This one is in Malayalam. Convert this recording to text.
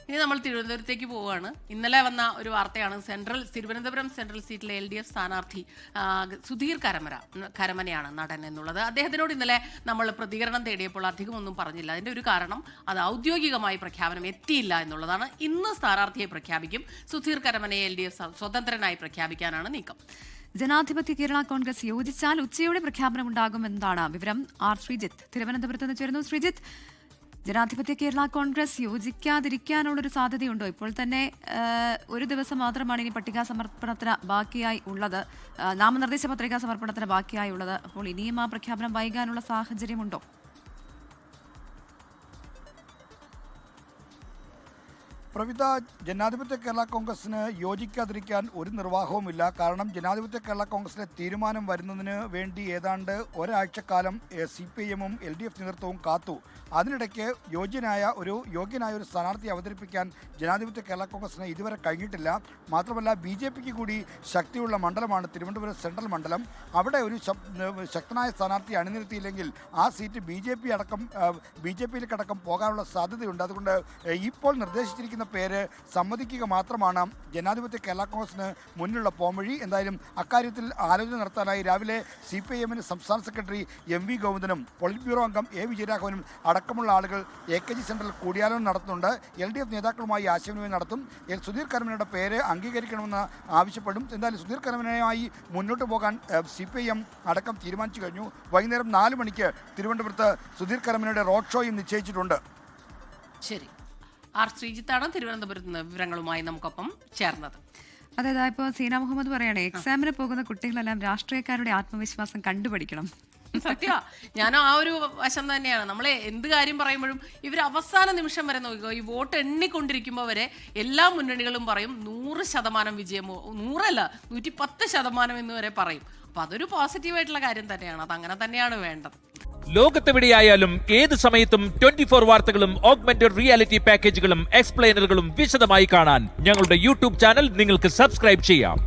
ഇനി നമ്മൾ തിരുവനന്തപുരത്തേക്ക് പോവുകയാണ്. ഇന്നലെ വന്ന ഒരു വാർത്തയാണ്. തിരുവനന്തപുരം സെൻട്രൽ സീറ്റിലെ LDF സ്ഥാനാർത്ഥി സുധീർ കരമനയാണ് നടൻ എന്നുള്ളത്. അദ്ദേഹത്തിനോട് ഇന്നലെ നമ്മൾ പ്രതികരണം തേടിയപ്പോൾ അധികമൊന്നും പറഞ്ഞില്ല. അതിന്റെ ഒരു കാരണം അത് ഔദ്യോഗികമായി പ്രഖ്യാപനം എത്തിയില്ല എന്നുള്ളതാണ്. ഇന്ന് സ്ഥാനാർത്ഥിയെ പ്രഖ്യാപിക്കും. സുധീർ കരമനയെ LDF സ്വതന്ത്രനായി പ്രഖ്യാപിക്കാനാണ് നീക്കം. ജനാധിപത്യ കേരള കോൺഗ്രസ് യോജിച്ചാൽ ഉച്ചയോടെ പ്രഖ്യാപനമുണ്ടാകുമെന്നാണ് വിവരം. ആർ ശ്രീജിത്ത് തിരുവനന്തപുരത്ത് നിന്ന് ചേരുന്നു. ശ്രീജിത്ത്, ജനാധിപത്യ കേരള കോൺഗ്രസ് യോജിക്കാതിരിക്കാനുള്ളൊരു സാധ്യതയുണ്ടോ? ഇപ്പോൾ തന്നെ ഒരു ദിവസം മാത്രമാണ് ഇനി പട്ടിക സമർപ്പണത്തിന് ബാക്കിയായി ഉള്ളത്, നാമനിർദ്ദേശ പത്രികാ സമർപ്പണത്തിന് ബാക്കിയായി ഉള്ളത്. അപ്പോൾ ഇനിയും ആ പ്രഖ്യാപനം വൈകാനുള്ള സാഹചര്യമുണ്ടോ? പ്രവിത, ജനാധിപത്യ കേരള കോൺഗ്രസിന് യോജിക്കാതിരിക്കാൻ ഒരു നിർവാഹവുമില്ല. കാരണം ജനാധിപത്യ കേരള കോൺഗ്രസിലെ തീരുമാനം വരുന്നതിന് വേണ്ടി ഏതാണ്ട് ഒരാഴ്ചക്കാലം CPIM-ഉം LDF നേതൃത്വവും കാത്തു. അതിനിടയ്ക്ക് യോഗ്യനായ ഒരു സ്ഥാനാർത്ഥിയെ അവതരിപ്പിക്കാൻ ജനാധിപത്യ കേരള കോൺഗ്രസിന് ഇതുവരെ കഴിഞ്ഞിട്ടില്ല. മാത്രമല്ല BJPക്ക് കൂടി ശക്തിയുള്ള മണ്ഡലമാണ് തിരുവനന്തപുരം സെൻട്രൽ മണ്ഡലം. അവിടെ ഒരു ശക്തനായ സ്ഥാനാർത്ഥിയെ അണിനിരത്തിയില്ലെങ്കിൽ ആ സീറ്റ് BJPയിലേക്കടക്കം പോകാനുള്ള സാധ്യതയുണ്ട്. അതുകൊണ്ട് ഇപ്പോൾ നിർദ്ദേശിച്ചിരിക്കുന്ന പേര് സമ്മതിക്കുക മാത്രമാണ് ജനാധിപത്യ കേരള കോൺഗ്രസിന് മുന്നിലുള്ള പോംവഴി. എന്തായാലും അക്കാര്യത്തിൽ ആലോചന നടത്താനായി രാവിലെ CPIM-ന് സംസ്ഥാന സെക്രട്ടറി MV ഗോവിന്ദനും പൊളിറ്റ് ബ്യൂറോ അംഗം A വിജയരാഘവനും അടക്കമുള്ള ആളുകൾ AKG സെന്ററിൽ കൂടിയാലോചന നടത്തുന്നുണ്ട്. LDF നേതാക്കളുമായി ആശയവിനിമയം നടത്തും. സുധീർ കരമനയുടെ പേര് അംഗീകരിക്കണമെന്ന് ആവശ്യപ്പെടും. എന്തായാലും സുധീർ കരമനയുമായി മുന്നോട്ട് പോകാൻ CPIM അടക്കം തീരുമാനിച്ചു കഴിഞ്ഞു. വൈകുന്നേരം 4 മണിക്ക് തിരുവനന്തപുരത്ത് സുധീർ കരമനയുടെ റോഡ് ഷോയും നിശ്ചയിച്ചിട്ടുണ്ട്. ശരി, ആർ ശ്രീജിത്താണ് തിരുവനന്തപുരത്ത് നിന്ന് വിവരങ്ങളുമായി നമുക്കൊപ്പം ചേർന്നത്. അതായത് ഇപ്പോൾ സീന മുഹമ്മദ് പറയണേ, എക്സാമിന് പോകുന്ന കുട്ടികളെല്ലാം രാഷ്ട്രീയക്കാരുടെ ആത്മവിശ്വാസം കണ്ടുപഠിക്കണം. സത്യ, ഞാനും ആ ഒരു വശം തന്നെയാണ്. നമ്മളെ എന്ത് കാര്യം പറയുമ്പോഴും ഇവർ അവസാന നിമിഷം വരെ നോക്കുക. ഈ വോട്ട് എണ്ണിക്കൊണ്ടിരിക്കുമ്പോൾ വരെ എല്ലാ മുന്നണികളും പറയും 100% വിജയമോ, 100 അല്ല 110% എന്ന് വരെ പറയും. അപ്പൊ അതൊരു പോസിറ്റീവായിട്ടുള്ള കാര്യം തന്നെയാണ്. അത് അങ്ങനെ തന്നെയാണ് വേണ്ടത്. ലോകത്തെവിടെയായാലും ഏത് സമയത്തും 24 വാർത്തകളും ഓഗ്മെന്റഡ് റിയാലിറ്റി പാക്കേജുകളും എക്സ്പ്ലെയിനറുകളും വിശദമായി കാണാൻ ഞങ്ങളുടെ YouTube ചാനൽ നിങ്ങൾക്ക് സബ്സ്ക്രൈബ് ചെയ്യാം.